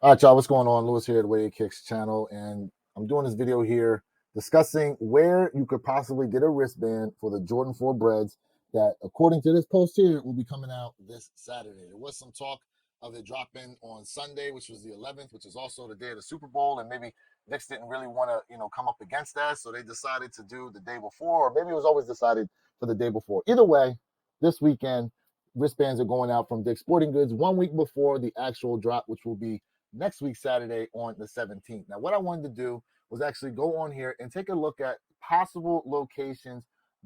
All right, y'all, what's going on? Lewis here at the Way It Kicks channel, and I'm doing this video here discussing where you could possibly get a wristband for the Jordan 4 Breds that, according to this post here, will be coming out this Saturday. There was some talk of it dropping on Sunday, which was the 11th, which is also the day of the Super Bowl, and maybe Knicks didn't really want to, come up against that, so they decided to do the day before, or maybe it was always decided for the day before. Either way, this weekend, wristbands are going out from Dick's Sporting Goods 1 week before the actual drop, which will be next week, Saturday, on the 17th. Now, what I wanted to do was actually go on here and take a look at possible locations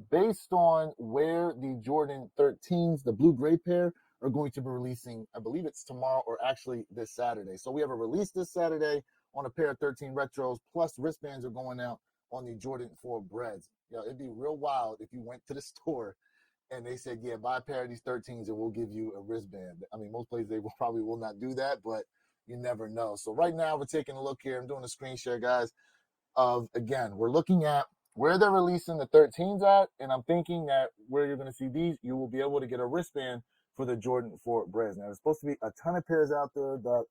based on where the Jordan 13s, the blue-gray pair, are going to be releasing. I believe it's tomorrow or actually this Saturday. So we have a release this Saturday on a pair of 13 retros, plus wristbands are going out on the Jordan 4 Breds. It'd be real wild if you went to the store and they said, yeah, buy a pair of these 13s and we'll give you a wristband. I mean, most places they probably will not do that, but you never know. So right now we're taking a look here. I'm doing a screen share, guys, of, again, we're looking at where they're releasing the 13s at, and I'm thinking that where you're going to see these, you will be able to get a wristband for the Jordan 4 Breds. Now, there's supposed to be a ton of pairs out there that,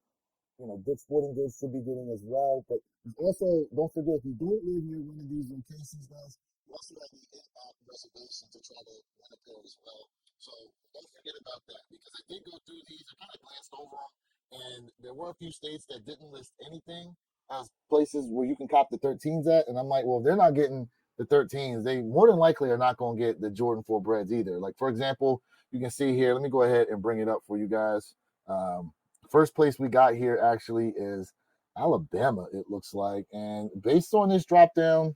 Dick's Sporting Goods should be getting as well. But also, don't forget, if you don't live near one of these locations, guys, you also have the in-app reservation to try to win a pair as well. So don't forget about that, because I did go through these. I kind of glanced over them, and there were a few states that didn't list anything as places where you can cop the 13s at. And I'm like, well, if they're not getting the 13s, they more than likely are not going to get the Jordan 4 Breds either. Like, for example, you can see here, let me go ahead and bring it up for you guys. First place we got here actually is Alabama, it looks like. And based on this drop down,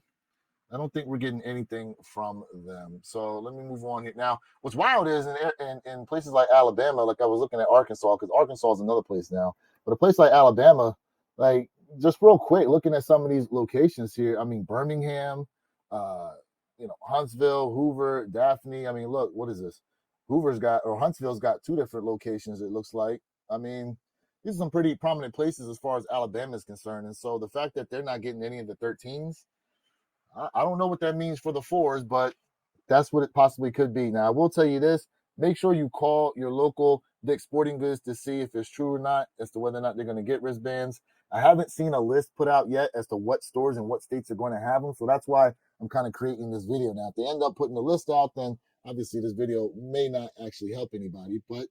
I don't think we're getting anything from them. So let me move on here. Now, what's wild is in places like Alabama, like I was looking at Arkansas, because Arkansas is another place now. But a place like Alabama, like just real quick, looking at some of these locations here, I mean, Birmingham, Huntsville, Hoover, Daphne. I mean, look, what is this? Huntsville's got two different locations, it looks like. I mean, these are some pretty prominent places as far as Alabama is concerned. And so the fact that they're not getting any of the 13s, I don't know what that means for the 4s, but that's what it possibly could be. Now, I will tell you this. Make sure you call your local Dick's Sporting Goods to see if it's true or not as to whether or not they're going to get wristbands. I haven't seen a list put out yet as to what stores and what states are going to have them. So that's why I'm kind of creating this video. Now, if they end up putting the list out, then obviously this video may not actually help anybody. But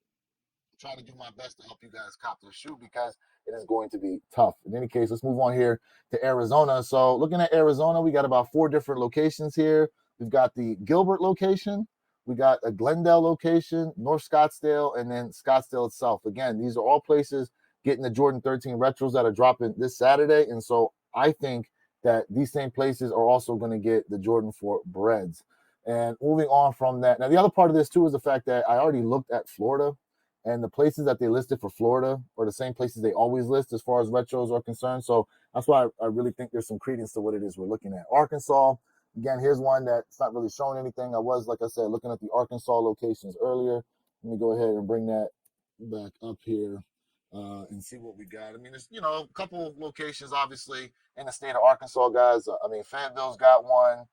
try to do my best to help you guys cop the shoe, because it is going to be tough. In any case, let's move on here to Arizona. So looking at Arizona, we got about 4 different locations here. We've got the Gilbert location, we got a Glendale location, North Scottsdale, and then Scottsdale itself. Again, these are all places getting the Jordan 13 retros that are dropping this Saturday. And so I think that these same places are also going to get the Jordan 4 Breds. And moving on from that, now the other part of this too is the fact that I already looked at Florida, and the places that they listed for Florida are the same places they always list as far as retros are concerned. So that's why I really think there's some credence to what it is we're looking at. Arkansas, again, here's one that's not really showing anything. I was, like I said, looking at the Arkansas locations earlier. Let me go ahead and bring that back up here and see what we got. I mean, there's, a couple of locations, obviously, in the state of Arkansas, guys. I mean, Fayetteville's got one.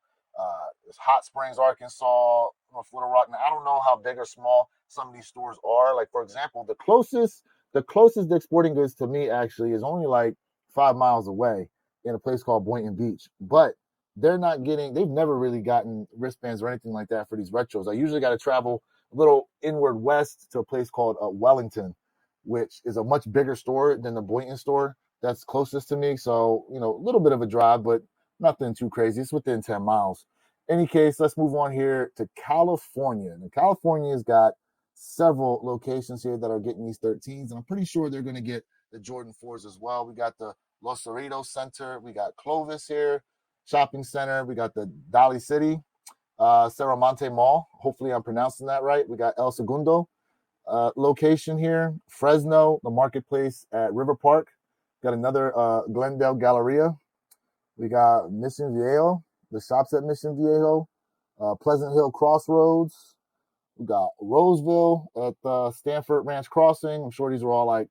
There's Hot Springs, Arkansas, North Little Rock. Now, I don't know how big or small some of these stores are. Like, for example, the closest Dick's Sporting Goods to me actually is only like 5 miles away in a place called Boynton Beach. But they've never really gotten wristbands or anything like that for these retros. I usually got to travel a little inward west to a place called Wellington, which is a much bigger store than the Boynton store that's closest to me. So, a little bit of a drive, but nothing too crazy. It's within 10 miles. Any case, let's move on here to California. Now, California's got several locations here that are getting these 13s, and I'm pretty sure they're going to get the Jordan 4s as well. We got the Los Cerritos Center. We got Clovis here, shopping center. We got the Dali City, Serramonte Mall. Hopefully I'm pronouncing that right. We got El Segundo location here. Fresno, the marketplace at River Park. Got another Glendale Galleria. We got Mission Viejo, the shops at Mission Viejo, Pleasant Hill Crossroads. We got Roseville at Stanford Ranch Crossing. I'm sure these are all like,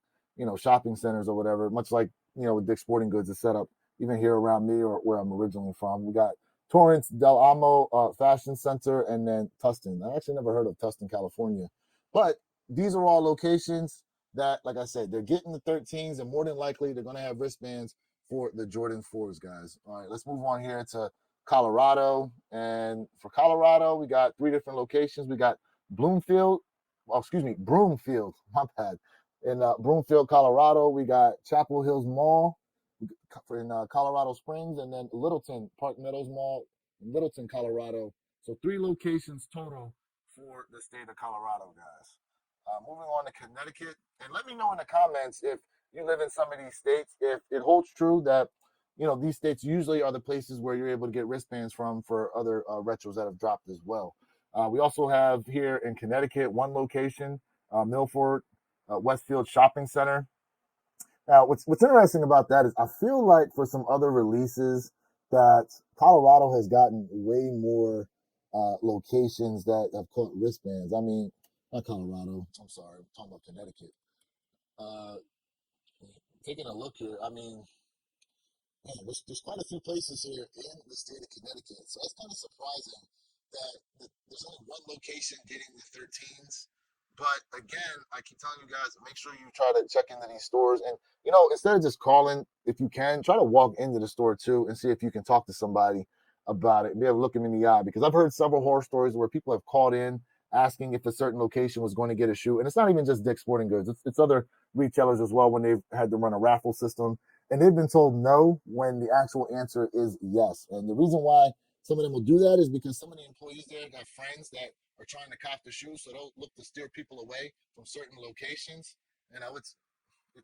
shopping centers or whatever, much like, with Dick's Sporting Goods is set up even here around me or where I'm originally from. We got Torrance Del Amo Fashion Center, and then Tustin. I actually never heard of Tustin, California. But these are all locations that, like I said, they're getting the 13s, and more than likely they're going to have wristbands for the Jordan 4s, guys. All right, let's move on here to Colorado. And for Colorado, we got three different locations. We got Bloomfield, well, excuse me, Broomfield, my bad. In Broomfield, Colorado, we got Chapel Hills Mall in Colorado Springs, and then Littleton, Park Meadows Mall, in Littleton, Colorado. So three locations total for the state of Colorado, guys. Moving on to Connecticut, and let me know in the comments if you live in some of these states, if it holds true that these states usually are the places where you're able to get wristbands from for other retros that have dropped as well. We also have here in Connecticut one location, Milford Westfield Shopping Center. Now, what's interesting about that is I feel like for some other releases that Colorado has gotten way more locations that have caught wristbands. I mean, not Colorado. I'm sorry, I'm talking about Connecticut. Uh, Taking a look here, I mean, man, there's quite a few places here in the state of Connecticut. So it's kind of surprising that there's only one location getting the 13s. But again, I keep telling you guys, make sure you try to check into these stores. And, instead of just calling, if you can, try to walk into the store too and see if you can talk to somebody about it and be able to look them in the eye. Because I've heard several horror stories where people have called in asking if a certain location was going to get a shoe. And it's not even just Dick's Sporting Goods, it's other retailers as well when they've had to run a raffle system and they've been told no when the actual answer is yes. And the reason why some of them will do that is because some of the employees there got friends that are trying to cop the shoes, so they'll look to steer people away from certain locations.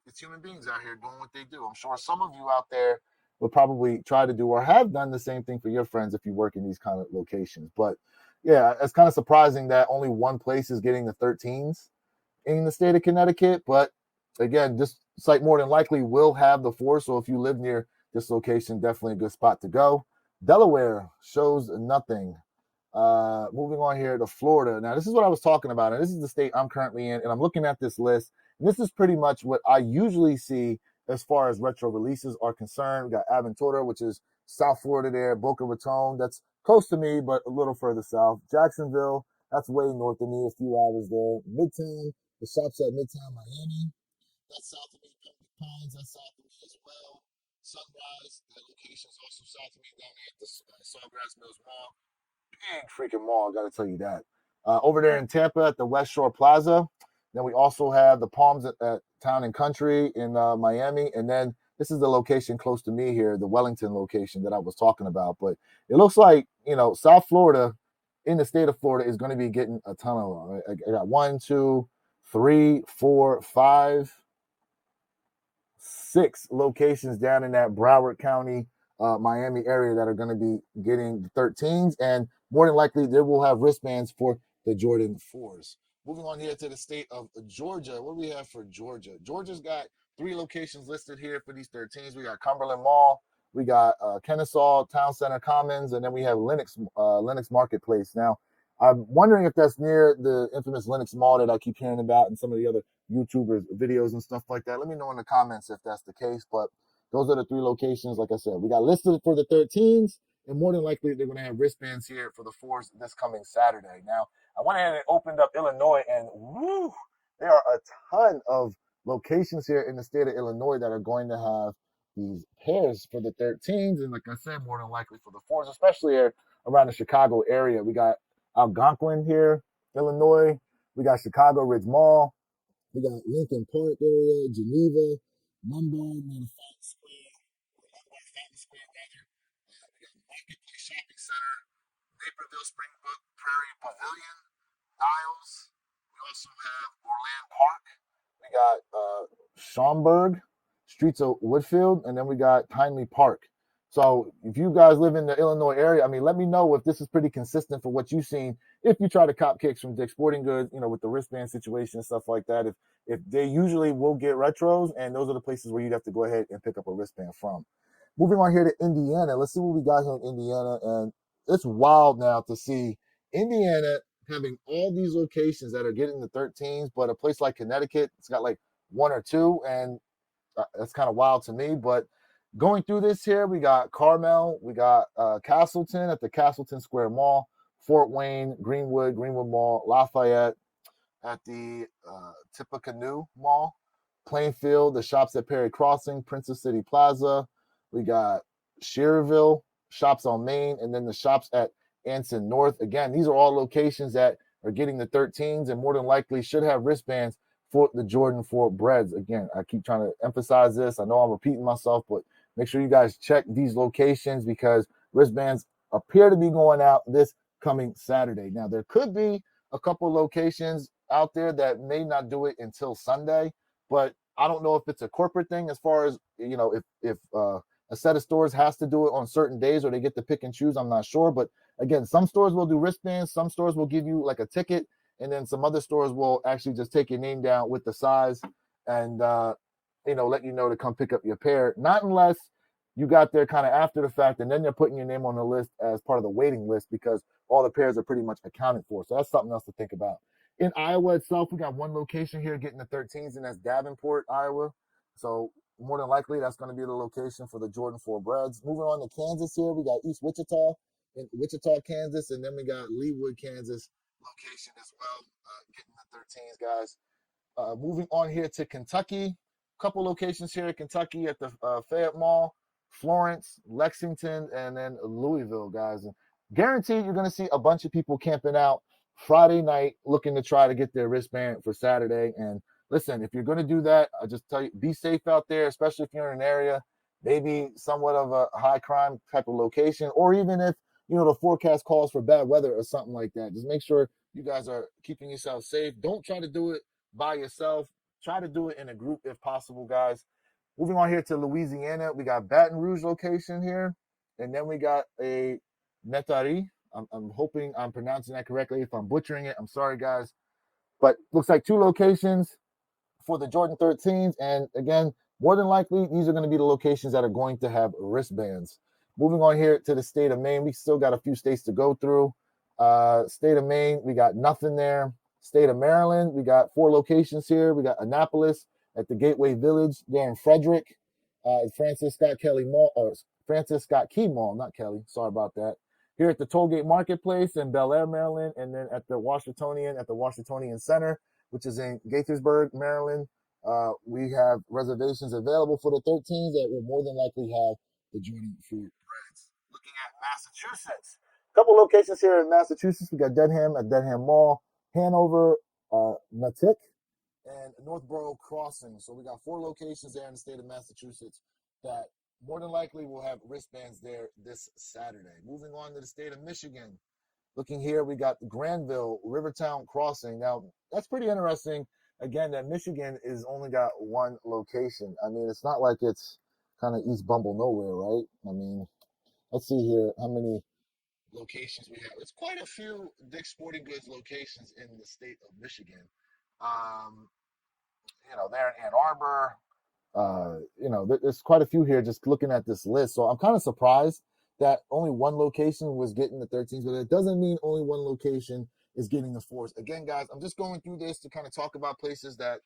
It's human beings out here doing what they do. I'm sure some of you out there will probably try to do or have done the same thing for your friends if you work in these kind of locations. But yeah, it's kind of surprising that only one place is getting the 13s in the state of Connecticut. But again, this site more than likely will have the four. So if you live near this location, definitely a good spot to go. Delaware shows nothing. Moving on here to Florida. Now, this is what I was talking about, and this is the state I'm currently in, and I'm looking at this list. And this is pretty much what I usually see as far as retro releases are concerned. We got Aventura, which is South Florida there, Boca Raton, that's close to me, but a little further south. Jacksonville, that's way north of me, a few hours there. Midtown, the shops at Midtown Miami, that's south of me. Pembroke Pines, that's south of me as well. Sunrise, that location is also south of me down there at the Sawgrass Mills Mall. Big freaking mall, I got to tell you that. Over there in Tampa at the West Shore Plaza. Then we also have the Palms at Town and Country in Miami. And then this is the location close to me here, the Wellington location that I was talking about. But it looks like, South Florida in the state of Florida is going to be getting a ton of them. I got 1, 2, 3, 4, 5, 6 locations down in that Broward County, Miami area that are going to be getting the 13s, and more than likely they will have wristbands for the Jordan 4s. Moving on here to the state of Georgia. What do we have for Georgia? Georgia's got 3 locations listed here for these 13s. We got Cumberland Mall, we got Kennesaw Town Center Commons, and then we have Lenox Marketplace. Now, I'm wondering if that's near the infamous Lenox Mall that I keep hearing about and some of the other YouTubers videos and stuff like that. Let me know in the comments if that's the case. But those are the 3 locations. Like I said, we got listed for the 13s, and more than likely they're going to have wristbands here for the 4s this coming Saturday. Now, I went ahead and opened up Illinois, and woo, there are a ton of locations here in the state of Illinois that are going to have these pairs for the 13s, and like I said, more than likely for the 4s, especially here around the Chicago area. We got Algonquin here, Illinois. We got Chicago Ridge Mall. We got Lincoln Park area, Geneva, Lombard, Manufacturing Square, or Lombard Fountain Square rather. We got Marketplace Shopping Center, Naperville Springbrook Prairie Pavilion, Niles. We also have Orland Park. We got Schaumburg, Streets of Woodfield, and then we got Tinley Park. So if you guys live in the Illinois area, I mean, let me know if this is pretty consistent for what you've seen. If you try to cop kicks from Dick's Sporting Goods, with the wristband situation and stuff like that, if they usually will get retros, and those are the places where you'd have to go ahead and pick up a wristband from. Moving on here to Indiana, let's see what we got here in Indiana, and it's wild now to see Indiana having all these locations that are getting the 13s, but a place like Connecticut, it's got like 1 or 2, and that's kind of wild to me. But going through this here, we got Carmel, we got Castleton at the Castleton Square Mall, Fort Wayne, Greenwood Mall, Lafayette, at the Tippecanoe Mall, Plainfield, the shops at Perry Crossing, Princess City Plaza. We got Schererville, shops on Main, and then the shops at Anson North. Again, these are all locations that are getting the 13s and more than likely should have wristbands for the Jordan 4 Breds. Again, I keep trying to emphasize this. I know I'm repeating myself, but make sure you guys check these locations because wristbands appear to be going out this coming Saturday. Now, there could be a couple locations out there that may not do it until Sunday, but I don't know if it's a corporate thing as far as, you know, if a set of stores has to do it on certain days or they get to pick and choose. I'm not sure. But again, some stores will do wristbands. Some stores will give you like a ticket. And then some other stores will actually just take your name down with the size and, let you know to come pick up your pair. Not unless you got there kind of after the fact and then they're putting your name on the list as part of the waiting list because all the pairs are pretty much accounted for. So that's something else to think about. In Iowa itself, we got one location here getting the 13s, and that's Davenport, Iowa. So more than likely, that's going to be the location for the Jordan 4 Breds. Moving on to Kansas here, we got East Wichita in Wichita, Kansas, and then we got Leawood, Kansas location as well, getting the 13s, guys. Moving on here to Kentucky, a couple locations here in Kentucky at the Fayette Mall, Florence, Lexington, and then Louisville, guys. And guaranteed you're going to see a bunch of people camping out Friday night looking to try to get their wristband for Saturday. And listen, if you're going to do that, I just tell you, be safe out there, especially if you're in an area, maybe somewhat of a high crime type of location, or even if, the forecast calls for bad weather or something like that. Just make sure you guys are keeping yourself safe. Don't try to do it by yourself. Try to do it in a group if possible, guys. Moving on here to Louisiana, we got Baton Rouge location here, and then we got a Metairie. I'm hoping I'm pronouncing that correctly. If I'm butchering it, I'm sorry, guys. But looks like two locations for the Jordan 13s. And again, more than likely, these are going to be the locations that are going to have wristbands. Moving on here to the state of Maine, we still got a few states to go through. State of Maine, we got nothing there. State of Maryland, we got 4 locations here. We got Annapolis at the Gateway Village there in Frederick. Francis Scott Key Mall, not Kelly. Sorry about that. Here at the Tollgate Marketplace in Bel Air, Maryland, and then at the Washingtonian Center, which is in Gaithersburg, Maryland. We have reservations available for the 13s that will more than likely have the Jordan 4 Breds. Looking at Massachusetts, a couple locations here in Massachusetts. We got Dedham at Dedham Mall, Hanover, Natick, and Northborough Crossing. So we got 4 locations there in the state of Massachusetts that more than likely will have wristbands there this Saturday. Moving on to the state of Michigan. Looking here, we got Granville, Rivertown Crossing. Now, that's pretty interesting. Again, that Michigan is only got one location. I mean, it's not like it's kind of East Bumble nowhere, right? I mean, let's see here how many locations we have. It's quite a few Dick's Sporting Goods locations in the state of Michigan. They're in Ann Arbor. There's quite a few here just looking at this list. So I'm kind of surprised that only one location was getting the 13s, but it doesn't mean only one location is getting the 4s. Again, guys, I'm just going through this to kind of talk about places that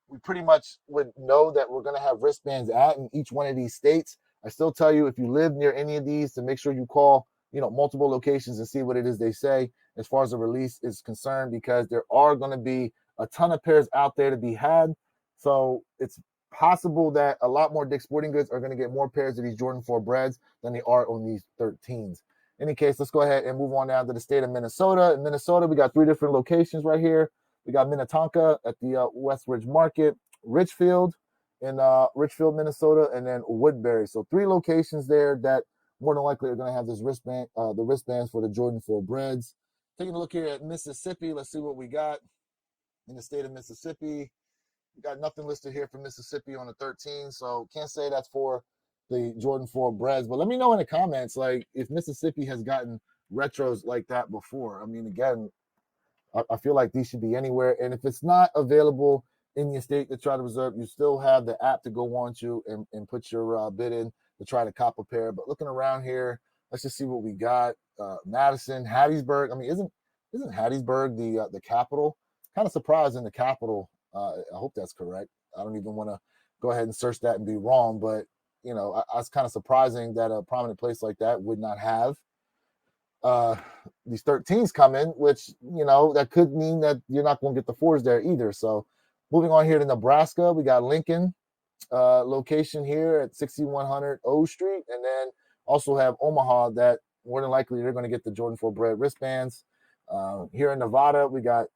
we pretty much would know that we're going to have wristbands at in each one of these states. I still tell you, if you live near any of these, to make sure you call, multiple locations and see what it is they say as far as the release is concerned, because there are going to be a ton of pairs out there to be had. So it's possible that a lot more Dick's Sporting Goods are going to get more pairs of these Jordan 4 Breds than they are on these 13s. In any case, let's go ahead and move on down to the state of Minnesota. In Minnesota, we got 3 different locations right here. We got Minnetonka at the Westridge Market, Richfield in Richfield, Minnesota, and then Woodbury. So 3 locations there that more than likely are going to have this wristband, the wristbands for the Jordan 4 Breds. Taking a look here at Mississippi, let's see what we got in the state of Mississippi. We got nothing listed here for Mississippi on the 13, so can't say that's for the Jordan 4 Breds. But let me know in the comments, like, if Mississippi has gotten retros like that before. I mean, again, I feel like these should be anywhere. And if it's not available in your state to try to reserve, you still have the app to go on to and put your bid in to try to cop a pair. But looking around here, let's just see what we got. Madison, Hattiesburg. I mean, isn't Hattiesburg the capital? Kind of surprised in the capital. I hope that's correct. I don't even want to go ahead and search that and be wrong. But, I was kind of surprising that a prominent place like that would not have uh, these 13s come in, which, that could mean that you're not going to get the fours there either. So moving on here to Nebraska, we got Lincoln location here at 6100 O Street, and then also have Omaha that more than likely they're going to get the Jordan 4 Bred wristbands. Here in Nevada, we got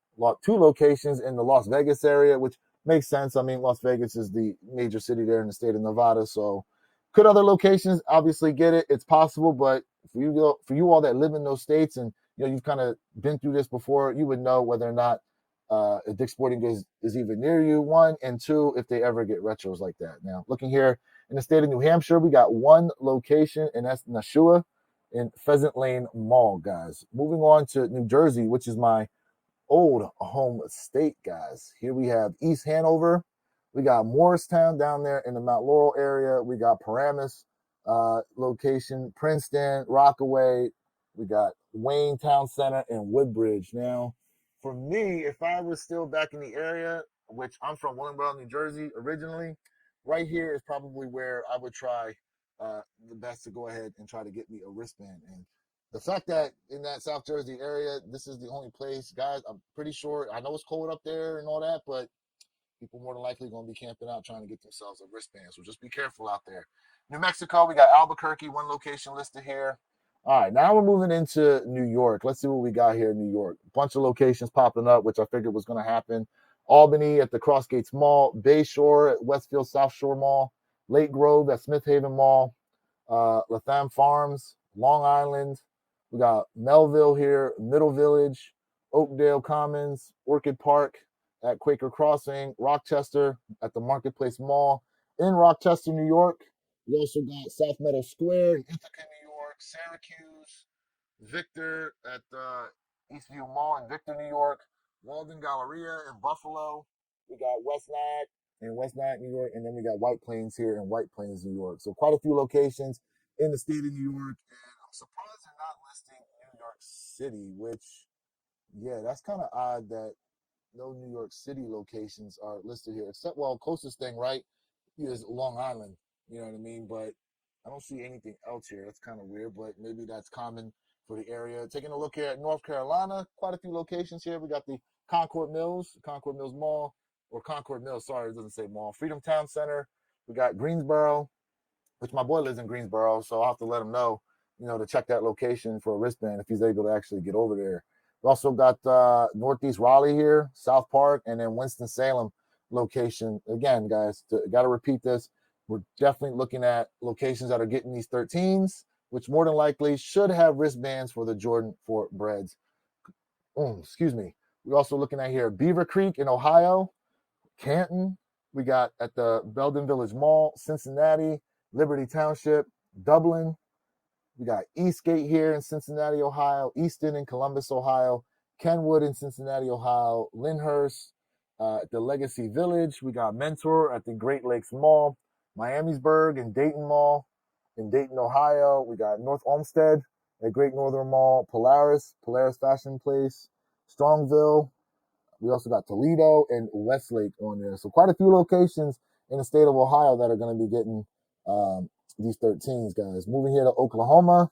two locations in the Las Vegas area, which makes sense. I mean, Las Vegas is the major city there in the state of Nevada, so could other locations obviously get it? It's possible, but for you all that live in those states, and you've kind of been through this before, you would know whether or not a Dick's Sporting Goods is even near you, one, and two, if they ever get retros like that. Now, looking here in the state of New Hampshire, we got one location, and that's Nashua in Pheasant Lane Mall, guys. Moving on to New Jersey, which is my old home state, guys. Here we have East Hanover. We got Morristown down there in the Mount Laurel area. We got Paramus location, Princeton, Rockaway. We got Wayne Town Center and Woodbridge. Now, for me, if I was still back in the area, which I'm from Willingboro, New Jersey originally, right here is probably where I would try the best to go ahead and try to get me a wristband. And the fact that in that South Jersey area, this is the only place, guys, I'm pretty sure, I know it's cold up there and all that, but people more than likely going to be camping out trying to get themselves a wristband. So just be careful out there. New Mexico, we got Albuquerque, one location listed here. All right, now we're moving into New York. Let's see what we got here in New York. A bunch of locations popping up, which I figured was going to happen. Albany at the Crossgates Mall, Bayshore at Westfield South Shore Mall, Lake Grove at Smith Haven Mall, Latham Farms, Long Island. We got Melville here, Middle Village, Oakdale Commons, Orchid Park at Quaker Crossing, Rochester at the Marketplace Mall in Rochester, New York. We also got South Meadow Square in Ithaca, New York, Syracuse, Victor at Eastview Mall in Victor, New York, Walden Galleria in Buffalo. We got West Nyack in West Nyack, New York, and then we got White Plains here in White Plains, New York. So quite a few locations in the state of New York, and I'm surprised they're not listing New York City, which, yeah, that's kind of odd that no New York City locations are listed here, except, well, closest thing, right, is Long Island, you know what I mean? But I don't see anything else here. That's kind of weird, but maybe that's common for the area. Taking a look here at North Carolina, quite a few locations here. We got the Concord Mills Mall, or Concord Mills, sorry, it doesn't say mall. Freedom Town Center. We got Greensboro, which my boy lives in Greensboro, so I'll have to let him know, to check that location for a wristband if he's able to actually get over there. We also got Northeast Raleigh here, South Park, and then Winston-Salem location. Again, guys, got to repeat this. We're definitely looking at locations that are getting these 13s, which more than likely should have wristbands for the Jordan 4 Breds. Excuse me. We're also looking at here Beaver Creek in Ohio, Canton. We got at the Belden Village Mall, Cincinnati, Liberty Township, Dublin. We got Eastgate here in Cincinnati, Ohio, Easton in Columbus, Ohio, Kenwood in Cincinnati, Ohio, Lyndhurst at the Legacy Village. We got Mentor at the Great Lakes Mall, Miamisburg and Dayton Mall in Dayton, Ohio. We got North Olmsted at Great Northern Mall, Polaris Fashion Place, Strongville. We also got Toledo and Westlake on there. So quite a few locations in the state of Ohio that are going to be getting these 13s, guys. Moving here to Oklahoma.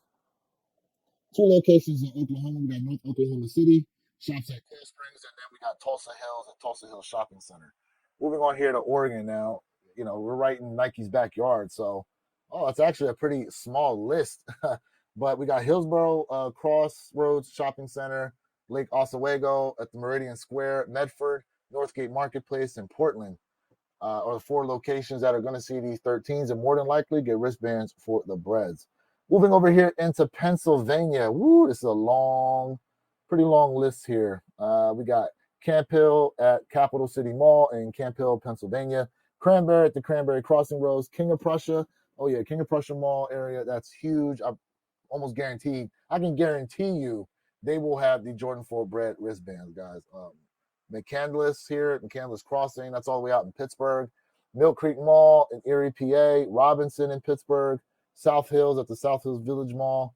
Two locations in Oklahoma. We got North Oklahoma City, shops at Cool Springs, and then we got Tulsa Hills at Tulsa Hills Shopping Center. Moving on here to Oregon now. We're right in Nike's backyard. So, it's actually a pretty small list. But we got Hillsboro Crossroads Shopping Center, Lake Oswego at the Meridian Square, Medford, Northgate Marketplace, and Portland are the four locations that are going to see these 13s and more than likely get wristbands for the Breds. Moving over here into Pennsylvania. Woo, this is a pretty long list here. We got Camp Hill at Capital City Mall in Camp Hill, Pennsylvania. Cranberry at the Cranberry Crossing Roads. King of Prussia. Oh, yeah, King of Prussia Mall area. That's huge. I'm almost guaranteed. I can guarantee you they will have the Jordan 4 Bred wristbands, guys. McCandless here at McCandless Crossing. That's all the way out in Pittsburgh. Mill Creek Mall in Erie, PA. Robinson in Pittsburgh. South Hills at the South Hills Village Mall.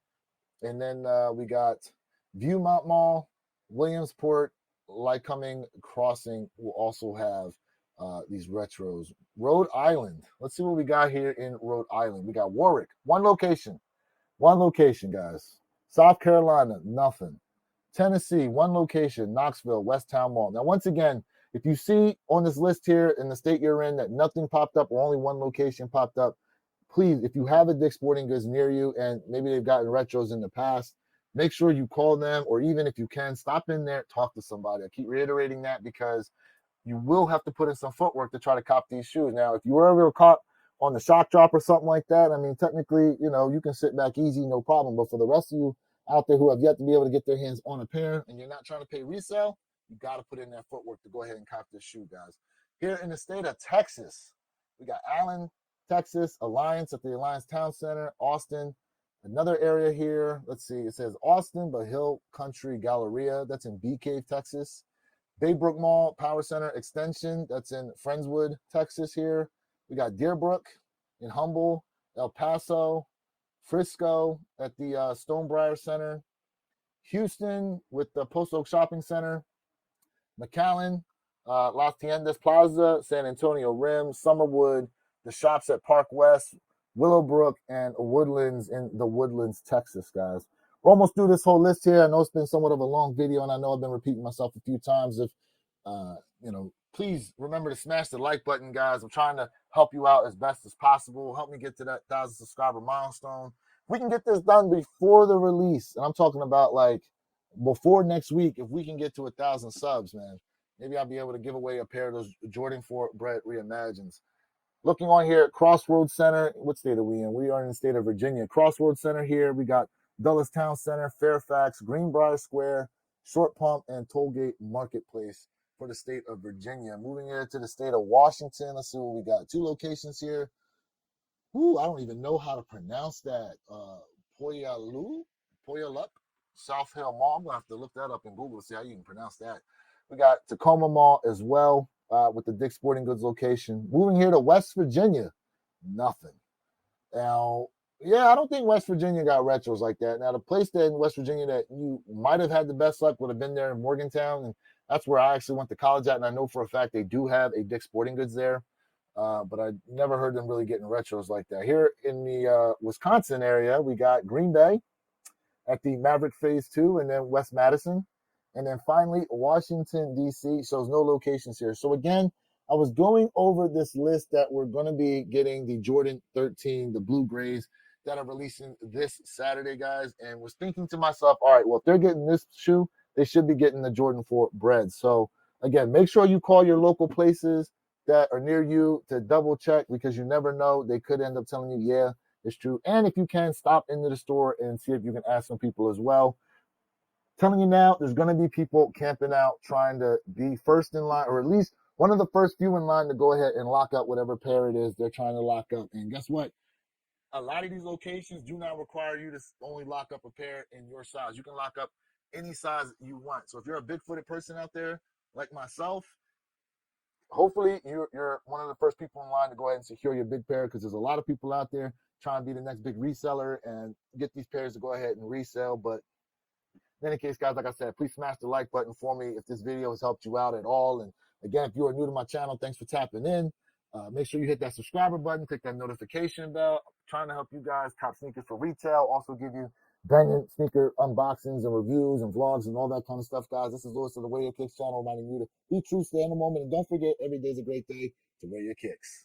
And then we got Viewmont Mall, Williamsport, Lycoming Crossing will also have these retros. Rhode Island. Let's see what we got here in Rhode Island. We got Warwick. One location, guys. South Carolina, nothing. Tennessee, one location, Knoxville, West Town Mall. Now, once again, if you see on this list here in the state you're in that nothing popped up or only one location popped up, please, if you have a Dick's Sporting Goods near you and maybe they've gotten retros in the past, make sure you call them, or even if you can, stop in there, talk to somebody. I keep reiterating that because you will have to put in some footwork to try to cop these shoes. Now, if you were ever caught on the shock drop or something like that, I mean, technically, you can sit back easy, no problem. But for the rest of you out there who have yet to be able to get their hands on a pair and you're not trying to pay resale, you got to put in that footwork to go ahead and cop this shoe, guys. Here in the state of Texas, we got Allen, Texas, Alliance at the Alliance Town Center, Austin, another area here. Let's see, it says Austin, but Hill Country Galleria. That's in Bee Cave, Texas. Baybrook Mall, Power Center Extension. That's in Friendswood, Texas here. We got Deerbrook in Humble, El Paso, Frisco at the Stonebriar Center, Houston with the Post Oak Shopping Center, McAllen, Las Tiendas Plaza, San Antonio Rim, Summerwood, the shops at Park West, Willowbrook, and Woodlands in the Woodlands, Texas, guys. We're almost through this whole list here. I know it's been somewhat of a long video, and I know I've been repeating myself a few times. If please remember to smash the like button, guys. I'm trying to help you out as best as possible. Help me get to that 1,000 subscriber milestone. We can get this done before the release, and I'm talking about like before next week. If we can get to 1,000 subs, man, maybe I'll be able to give away a pair of those Jordan 4 Bred Reimagines. Looking on here at Crossroads Center, what state are we in? We are in the state of Virginia. Crossroads Center here. We got Dulles Town Center, Fairfax, Greenbrier Square, Short Pump, and Tollgate Marketplace for the state of Virginia. Moving here to the state of Washington. Let's see what we got. 2 locations here. Ooh, I don't even know how to pronounce that. Puyallup, South Hill Mall. I'm going to have to look that up in Google to see how you can pronounce that. We got Tacoma Mall as well with the Dick's Sporting Goods location. Moving here to West Virginia, nothing. Now, yeah, I don't think West Virginia got retros like that. Now, the place that in West Virginia that you might have had the best luck would have been there in Morgantown, and that's where I actually went to college at, and I know for a fact they do have a Dick's Sporting Goods there, but I never heard them really getting retros like that. Here in the Wisconsin area, we got Green Bay at the Maverick Phase 2, and then West Madison. And then finally, Washington, D.C. shows no locations here. So again, I was going over this list that we're going to be getting the Jordan 13, the blue grays that are releasing this Saturday, guys, and was thinking to myself, all right, well, if they're getting this shoe, they should be getting the Jordan 4 Bred. So again, make sure you call your local places that are near you to double check, because you never know. They could end up telling you, yeah, it's true. And if you can, stop into the store and see if you can ask some people as well. Telling you now, there's going to be people camping out trying to be first in line, or at least one of the first few in line to go ahead and lock up whatever pair it is they're trying to lock up. And guess what? A lot of these locations do not require you to only lock up a pair in your size. You can lock up any size you want. So if you're a big-footed person out there like myself, hopefully you're one of the first people in line to go ahead and secure your big pair, because there's a lot of people out there trying to be the next big reseller and get these pairs to go ahead and resell. But in any case, guys, like I said, please smash the like button for me if this video has helped you out at all. And again, if you are new to my channel, thanks for tapping in. Make sure you hit that subscriber button, click that notification bell. I'm trying to help you guys cop sneakers for retail, also give you banging sneaker unboxings and reviews and vlogs and all that kind of stuff, guys. This is Lewis of the Wear Your Kicks channel, reminding you to be true, stay in the moment, and don't forget, every day is a great day to wear your kicks.